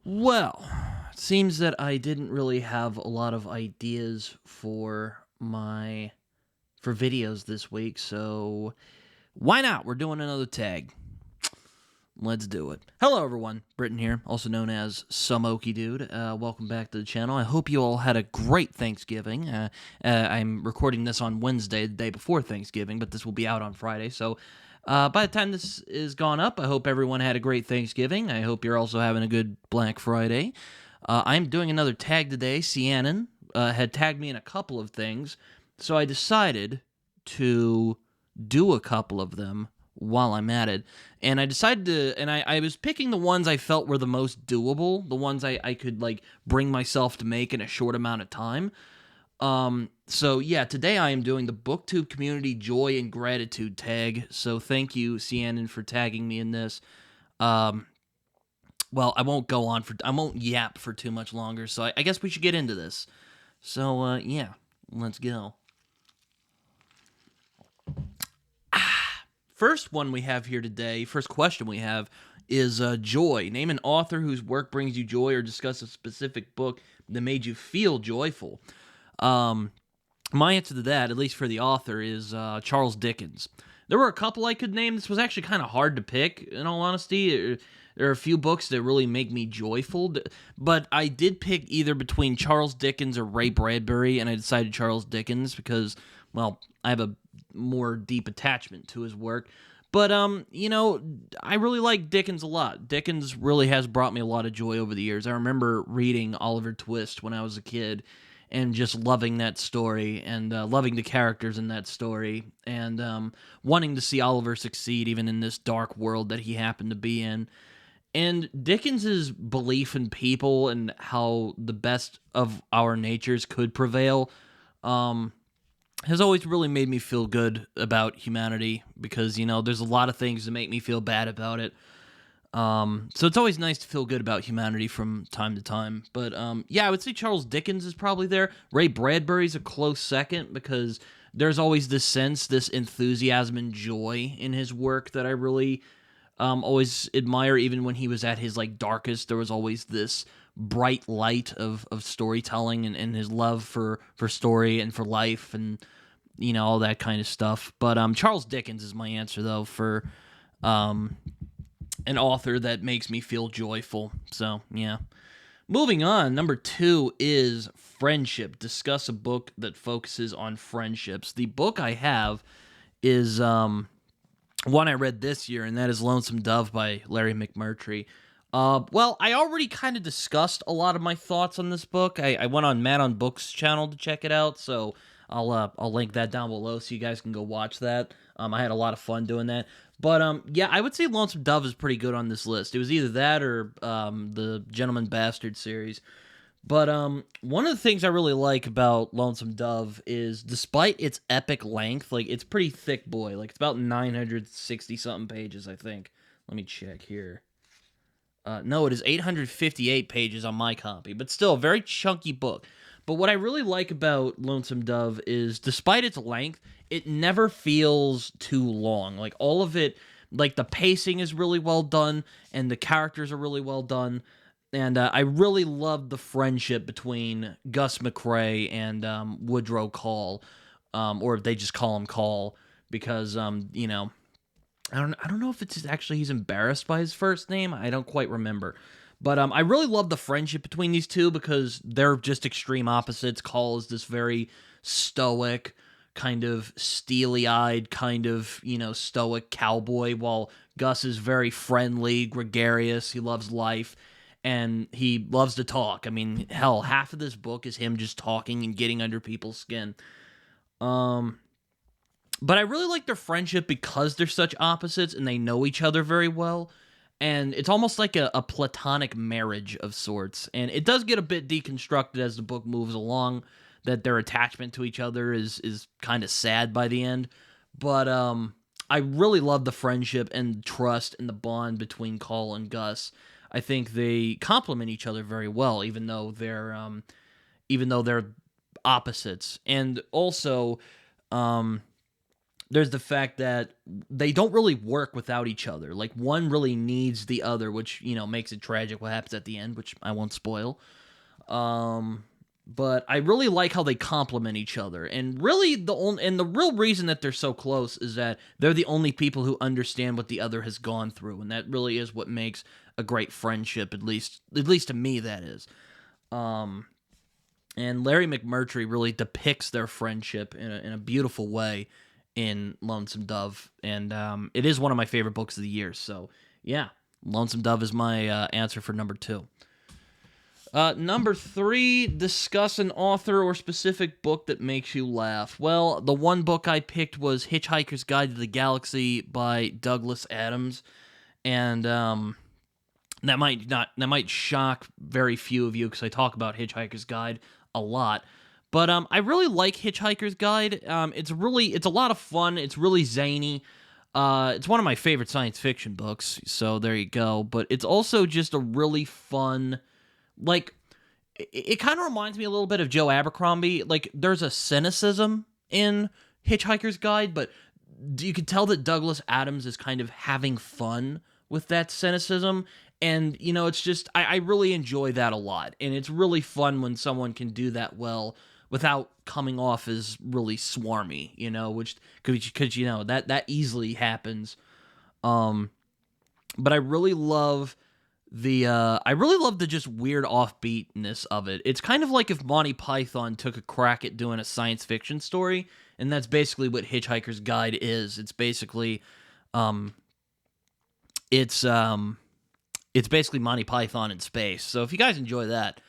Well, it seems that I didn't really have a lot of ideas for videos this week, so why not? We're doing another tag. Let's do it. Hello, everyone. Britton here, also known as Some Okie Dude. Welcome back to the channel. I hope you all had a great Thanksgiving. I'm recording this on Wednesday, the day before Thanksgiving, but this will be out on Friday. So by the time this is gone up, I hope everyone had a great Thanksgiving. I hope you're also having a good Black Friday. I'm doing another tag today. Cianon had tagged me in a couple of things, so I decided to do a couple of them while I'm at it. And I decided to, and I was picking the ones I felt were the most doable, the ones I could, like, bring myself to make in a short amount of time. So yeah, today I am doing the BookTube Community Joy and Gratitude tag. So thank you, Cianon, for tagging me in this. Well, I won't yap for too much longer, so I guess we should get into this. So, yeah, let's go. First one we have here today, first question we have is joy. Name an author whose work brings you joy or discuss a specific book that made you feel joyful. My answer to that, at least for the author, is Charles Dickens. There were a couple I could name. This was actually kind of hard to pick, in all honesty. There are a few books that really make me joyful, but I did pick either between Charles Dickens or Ray Bradbury, and I decided Charles Dickens because, well, I have a more deep attachment to his work. But, I really like Dickens a lot. Dickens really has brought me a lot of joy over the years. I remember reading Oliver Twist when I was a kid and just loving that story and loving the characters in that story and wanting to see Oliver succeed even in this dark world that he happened to be in. And Dickens's belief in people and how the best of our natures could prevail has always really made me feel good about humanity because, there's a lot of things that make me feel bad about it. So it's always nice to feel good about humanity from time to time. But, yeah, I would say Charles Dickens is probably there. Ray Bradbury's a close second because there's always this sense, this enthusiasm and joy in his work that I really always admire. Even when he was at his, like, darkest, there was always this bright light of storytelling and his love for story and for life and, all that kind of stuff. But Charles Dickens is my answer, though, for an author that makes me feel joyful. So, yeah. Moving on, number 2 is friendship. Discuss a book that focuses on friendships. The book I have is one I read this year, and that is Lonesome Dove by Larry McMurtry. Well, I already kind of discussed a lot of my thoughts on this book. I went on Matt on Books channel to check it out, so I'll link that down below so you guys can go watch that. I had a lot of fun doing that. But, yeah, I would say Lonesome Dove is pretty good on this list. It was either that or the Gentleman Bastard series. But one of the things I really like about Lonesome Dove is, despite its epic length, like, it's pretty thick boy. Like, it's about 960-something pages, I think. Let me check here. No, it is 858 pages on my copy, but still a very chunky book. But what I really like about Lonesome Dove is, despite its length, it never feels too long. Like, all of it, like, the pacing is really well done, and the characters are really well done. And I really love the friendship between Gus McCrae and Woodrow Call, or they just call him Call, because, I don't know if it's actually he's embarrassed by his first name. I don't quite remember. But I really love the friendship between these two because they're just extreme opposites. Call is this very stoic, kind of steely-eyed, kind of, stoic cowboy, while Gus is very friendly, gregarious. He loves life, and he loves to talk. I mean, hell, half of this book is him just talking and getting under people's skin. But I really like their friendship because they're such opposites and they know each other very well. And it's almost like a platonic marriage of sorts. And it does get a bit deconstructed as the book moves along, that their attachment to each other is kind of sad by the end. But I really love the friendship and trust and the bond between Call and Gus. I think they complement each other very well, even though they're opposites. And also, there's the fact that they don't really work without each other. Like, one really needs the other, which, makes it tragic what happens at the end, which I won't spoil. But I really like how they complement each other. And really, the real reason that they're so close is that they're the only people who understand what the other has gone through. And that really is what makes a great friendship, at least to me, that is. And Larry McMurtry really depicts their friendship in a beautiful way in Lonesome Dove, and it is one of my favorite books of the year. So yeah, Lonesome Dove is my answer for number 2. Number 3, discuss an author or specific book that makes you laugh. Well, the one book I picked was Hitchhiker's Guide to the Galaxy by Douglas Adams, and that might shock very few of you because I talk about Hitchhiker's Guide a lot. But I really like Hitchhiker's Guide. It's a lot of fun. It's really zany. It's one of my favorite science fiction books, so there you go. But it's also just a really fun, like, it kind of reminds me a little bit of Joe Abercrombie. Like, there's a cynicism in Hitchhiker's Guide, but you can tell that Douglas Adams is kind of having fun with that cynicism. And, it's just, I really enjoy that a lot. And it's really fun when someone can do that well without coming off as really swarmy, which, because, that easily happens. But I really love the just weird offbeatness of it. It's kind of like if Monty Python took a crack at doing a science fiction story, and that's basically what Hitchhiker's Guide is. It's basically, it's basically Monty Python in space. So if you guys enjoy that,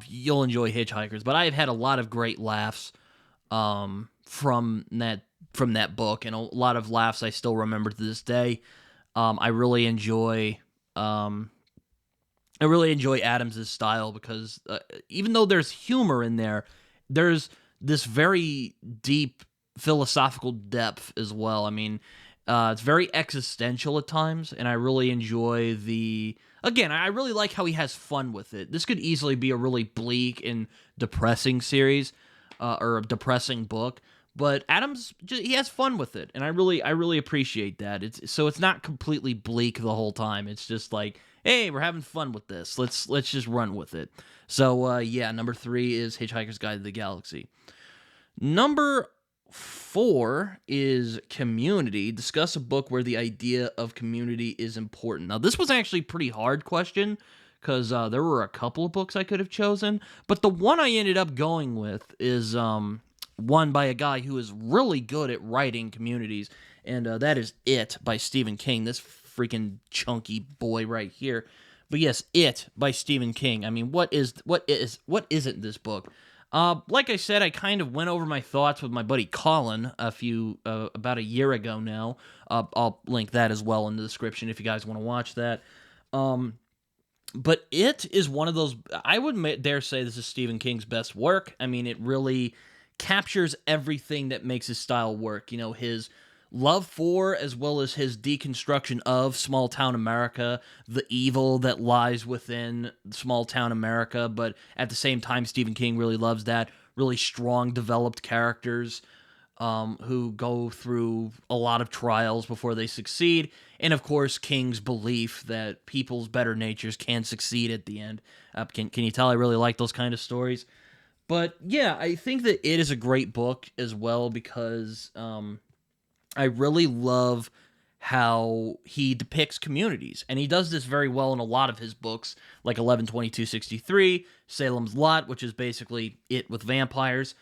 you'll enjoy Hitchhikers. But I've had a lot of great laughs from that book, and a lot of laughs I still remember to this day. I really enjoy Adams' style because even though there's humor in there, there's this very deep philosophical depth as well. I mean, it's very existential at times, and I really enjoy I really like how he has fun with it. This could easily be a really bleak and depressing series, or a depressing book, but Adams, he has fun with it, and I really appreciate that. It's not completely bleak the whole time. It's just like, hey, we're having fun with this. Let's just run with it. So yeah, number 3 is Hitchhiker's Guide to the Galaxy. Number 4 is Community. Discuss a book where the idea of community is important. Now, this was actually a pretty hard question because there were a couple of books I could have chosen, but the one I ended up going with is one by a guy who is really good at writing communities, and that is It by Stephen King. This freaking chunky boy right here. But yes, It by Stephen King. I mean, what isn't this book? Like I said, I kind of went over my thoughts with my buddy Colin about a year ago now. I'll link that as well in the description if you guys want to watch that. But It is one of those, I would dare say this is Stephen King's best work. I mean, it really captures everything that makes his style work. His love for, as well as his deconstruction of small town America, the evil that lies within small town America, but at the same time, Stephen King really loves that. Really strong, developed characters who go through a lot of trials before they succeed, and of course, King's belief that people's better natures can succeed at the end. Can you tell I really like those kind of stories? But yeah, I think that It is a great book as well because I really love how he depicts communities, and he does this very well in a lot of his books, like 11/22/63, Salem's Lot, which is basically It with vampires.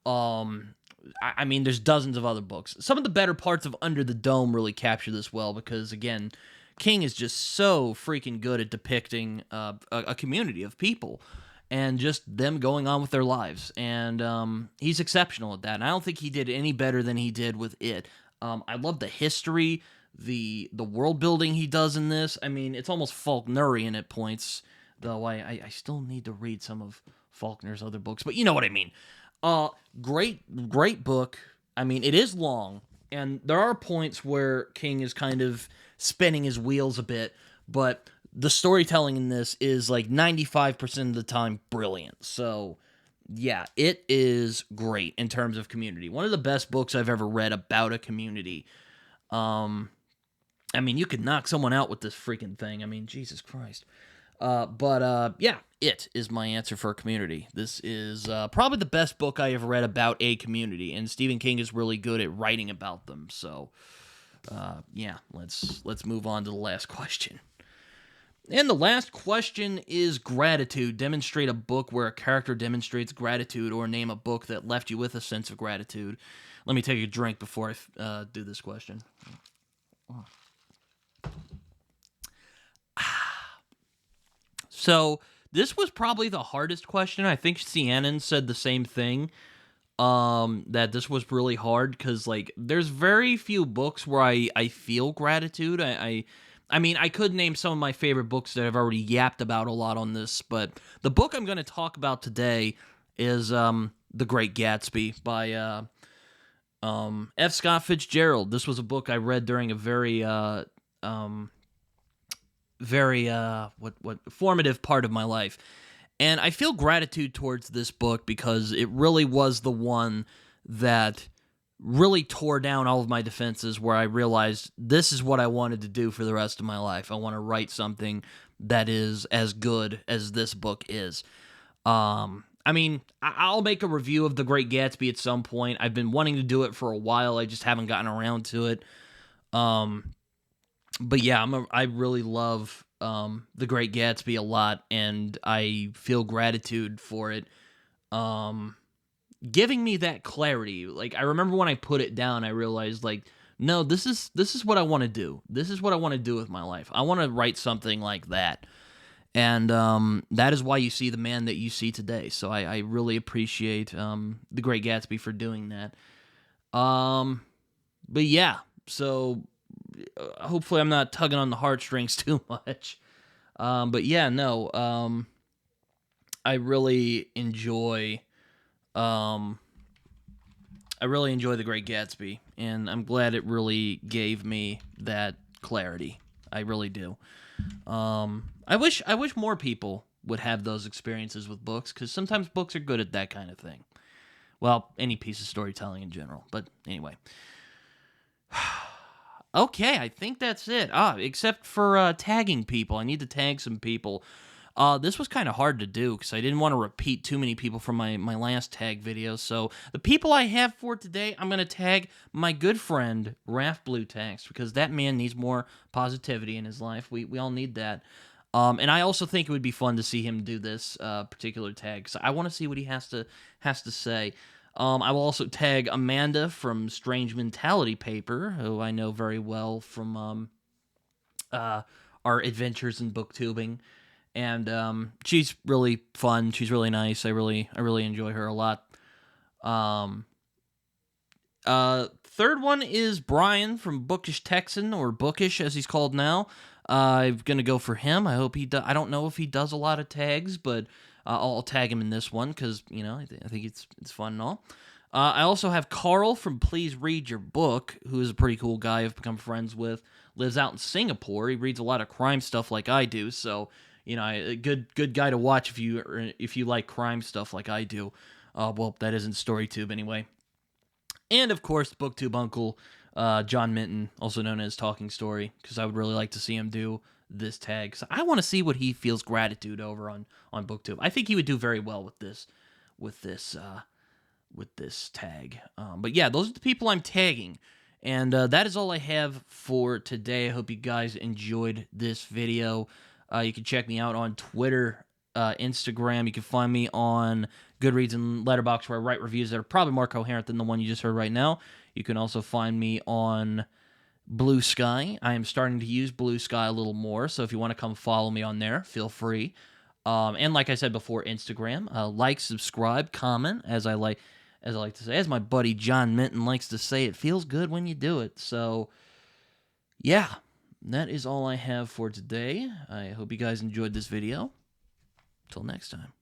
I mean, there's dozens of other books. Some of the better parts of Under the Dome really capture this well because, again, King is just so freaking good at depicting a community of people and just them going on with their lives, and he's exceptional at that, and I don't think he did any better than he did with It. I love the history, the world building he does in this. I mean, it's almost Faulknerian at points, though I still need to read some of Faulkner's other books, but you know what I mean. Great book. I mean, it is long, and there are points where King is kind of spinning his wheels a bit, but the storytelling in this is like 95% of the time brilliant. So yeah, it is great in terms of community. One of the best books I've ever read about a community. Um, I mean, you could knock someone out with this freaking thing. I mean, Jesus Christ. But yeah, it is my answer for a community. This is probably the best book I have read about a community, and Stephen King is really good at writing about them. So, yeah, let's move on to the last question. And the last question is gratitude. Demonstrate a book where a character demonstrates gratitude, or name a book that left you with a sense of gratitude. Let me take a drink before I do this question. So this was probably the hardest question. I think Cianon said the same thing. That this was really hard because like there's very few books where I feel gratitude. I mean I could name some of my favorite books that I've already yapped about a lot on this, but the book I'm going to talk about today is The Great Gatsby by F. Scott Fitzgerald. This was a book I read during a very what formative part of my life. And I feel gratitude towards this book because it really was the one that really tore down all of my defenses, where I realized this is what I wanted to do for the rest of my life. I want to write something that is as good as this book is. I mean, I'll make a review of The Great Gatsby at some point. I've been wanting to do it for a while. I just haven't gotten around to it. But yeah, I really love The Great Gatsby a lot, and I feel gratitude for it giving me that clarity. Like, I remember when I put it down, I realized, like, no, this is what I want to do. This is what I want to do with my life. I want to write something like that. And that is why you see the man that you see today. So I really appreciate The Great Gatsby for doing that. But yeah, so hopefully I'm not tugging on the heartstrings too much. But yeah, no, I really enjoy The Great Gatsby, and I'm glad it really gave me that clarity. I really do. I wish more people would have those experiences with books, because sometimes books are good at that kind of thing. Well, any piece of storytelling in general. But anyway. Okay, I think that's it. Except for tagging people. I need to tag some people. This was kind of hard to do because I didn't want to repeat too many people from my last tag video. So the people I have for today, I'm going to tag my good friend, Raph Blue Tax, because that man needs more positivity in his life. We all need that. And I also think it would be fun to see him do this particular tag. So I want to see what he has to say. I will also tag Amanda from Strange Mentality Paper, who I know very well from our adventures in booktubing, and she's really fun. She's really nice. I really enjoy her a lot. Third one is Brian from Bookish Texan, or Bookish as he's called now. I'm gonna go for him. I hope he does. I don't know if he does a lot of tags, but I'll tag him in this one because, you know, I think it's fun and all. I also have Carl from Please Read Your Book, who is a pretty cool guy I've become friends with. Lives out in Singapore. He reads a lot of crime stuff like I do, so, you know, a good guy to watch if you like crime stuff like I do. Well, that isn't StoryTube anyway. And of course, BookTube Uncle John Minton, also known as Talking Story, because I would really like to see him do this tag. So I want to see what he feels gratitude over on BookTube. I think he would do very well with this tag. But yeah, those are the people I'm tagging. And that is all I have for today. I hope you guys enjoyed this video. You can check me out on Twitter, Instagram. You can find me on Goodreads and Letterboxd, where I write reviews that are probably more coherent than the one you just heard right now. You can also find me on Blue Sky. I am starting to use Blue Sky a little more, so if you want to come follow me on there, feel free. And like I said before, Instagram. Like, subscribe, comment, as I like to say. As my buddy John Minton likes to say, it feels good when you do it. So, yeah, that is all I have for today. I hope you guys enjoyed this video. Till next time.